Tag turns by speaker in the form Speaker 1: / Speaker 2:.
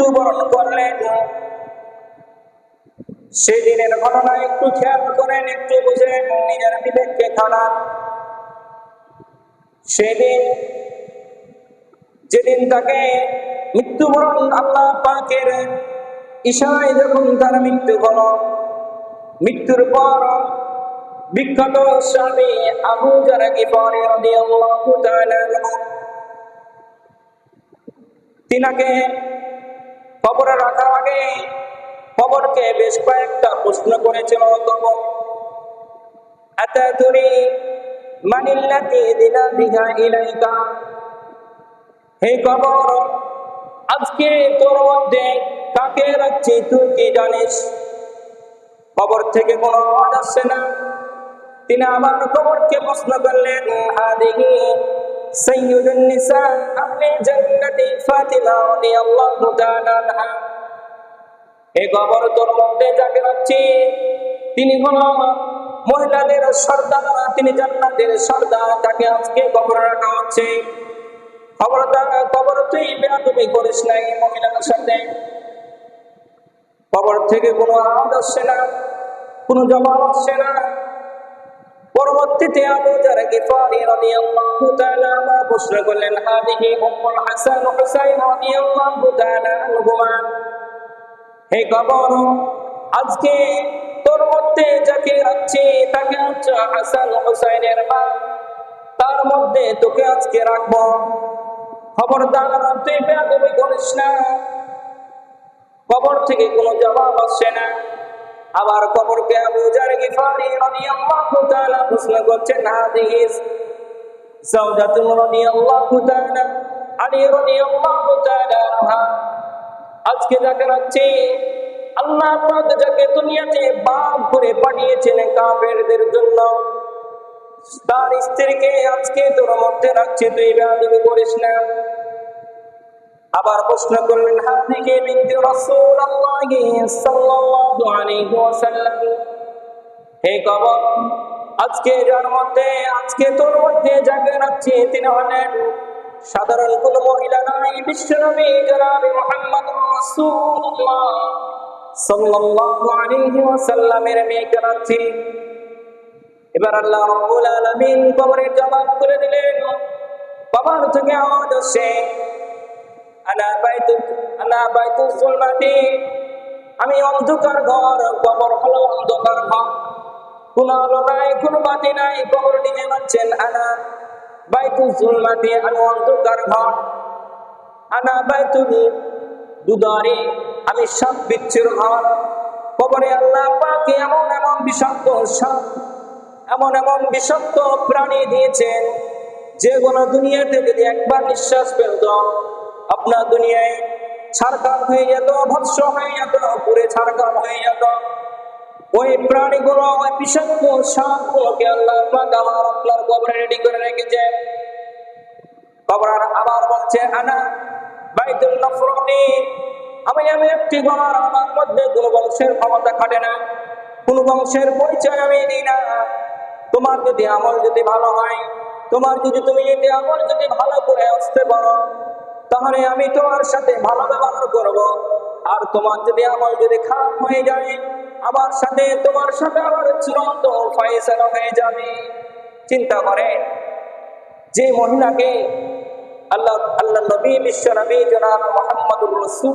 Speaker 1: মৃত্যুবরণ করলেন। সেদিনের ঘটনা একটু খেয়াল করেন, একটু বুঝেন, নিজের বিবেককে খাটান। সেদিন যেদিন তাকে মৃত্যুবরণ আল্লাহ পাকের ইশারায় যখন তার মৃত্যু হলো, মৃত্যুর পর বিখ্যাত সাহাবী আবু যার গিফারী রাদিয়াল্লাহু তাআলা তিনাকে কবরে রাখার আগে কবরকে বেশ কয়েকটা প্রশ্ন করেছিল। কবর, আতাদুরি মানিল্লাতী দিনা বিহা ইলাইকা, হে কবর, আজকে তোর মধ্যে কাকে রাখছি তুই কি জানিস? কবর থেকে কোনো আওয়াজ আসছে না। তিনি আবার কবরকে প্রশ্ন করলেন, হাদিহি সাইয়্যিদুন নিসা আহলি জান্নাতি ফাতিমা রাদিয়াল্লাহু তাআলা আনহা, হে কবর, তোর মধ্যে যাকে রাখছি তিনি হলো মহিলাদের সর্দার, তিনি জান্নাতের সর্দার, তাকে আজকে কবরে রাখা হচ্ছে। খবরদার, কবর তুই বেয়াদবি করিস না এই মহিলার সাথে। কবর থেকে কোনো আওয়াজ আসছে না, কোনো জবাব আসছে না। পরবর্তীতে আবু যার গিফারী রাদিয়াল্লাহু তাআলা আবার প্রশ্ন করলেন, হাদিহি উম্মুল হাসান ওয়া হুসাইন রাদিয়াল্লাহু তাআলা আনহুমা, হে কবর, আজকে তোর মধ্যে যাকে রাখছি তাকে হচ্ছে হাসান ও হুসাইনের মা, তার মধ্যে তোকে আজকে রাখবো। খবরদার, তুই বেয়াদবি করিস না। কবর থেকে কোনো জবাব আসছে না। আবার কবরকে আবু যার গিফারী রাদিয়াল্লাহু তাআলা প্রশ্ন করছেন, হাদিহি সাউদাতুন রাদিয়াল্লাহু তাআলা আলী রাদিয়াল্লাহু তাআলা আনহা, আজকে যাকে রাখছি আল্লাহ পাক যাকে দুনিয়াতে বাপ করে পাঠিয়েছেন কাফেরদের জন্য, তার স্ত্রীকে আজকে তোর মধ্যে রাখছি, তুই বেয়াদবি করিস না। আবার প্রশ্ন করলেন, হাদিহি বিনতে রাসূলুল্লাহি সাল্লাল্লাহু আলাইহি ওয়াসাল্লাম, হে কবর, আজকে যার মধ্যে আজকে তোর মধ্যে যাকে রাখছি তিনি হলেন সাধারণ কোন মহিলা নয়, বিশ্বনবী জনাবে মুহাম্মদ রাসূলুল্লাহ সাল্লাল্লাহু আলাইহি ওয়াসাল্লামের মেয়েকে রাখছি। এবার আল্লাহ রাব্বুল আলামিন কবরের জবাব করে দিলেন। কবর থেকে আওয়াজ আসে, আনা বাইতুল যুলমাতি, আমি অন্ধকার ঘর। কবর হলো অন্ধকার ঘর, কোনো আলো নাই, কোনো বাতি নাই। কবর নিজে বলছেন, আনা বাইতুল যুলমাতি, আমি অন্ধকার ঘর। আনা বাইতুল দুদারি, আমি সাপ বিচ্ছুর ঘর। কবরে আল্লাহ পাক এমন এমন বিষাক্ত সাপ, এমন এমন বিষাক্ত প্রাণী দিয়েছেন, যেগুলো দুনিয়াতে যদি একবার নিঃশ্বাস ফেলত আপনার দুনিয়ায় ছারখার হয়ে যেত, ভস্ম হয়ে যেত, পুরে ছারখার হয়ে যেত। ওই প্রাণীগুলো, ওই বিষাক্ত সাপগুলোকে আল্লাহ পাক আমার আপনার কবরে রেডি করে রেখেছে। কবর আবার বলছে, আনা বাইতুল নফরতি, আমি একটি ঘর, আমার মধ্যে কোনো বংশের ক্ষমতা খাটে না, কোনো বংশের পরিচয় আমি দিই না। তোমার যদি আমল যদি ভালো হয়, তুমি যদি আমল যদি ভালো করে আসতে পারো, তাহলে আমি তোমার সাথে ভালো ব্যবহার করব। আর তোমার যদি আমল যদি খারাপ হয়ে যায়, তোমার সাথে আবার চূড়ান্ত ফয়সালা হয়ে যাবে। চিন্তা করে, যে মহিলাকে আল্লাহ নবী, বিশ্ব নবী জনাব মুহাম্মদুর রাসূল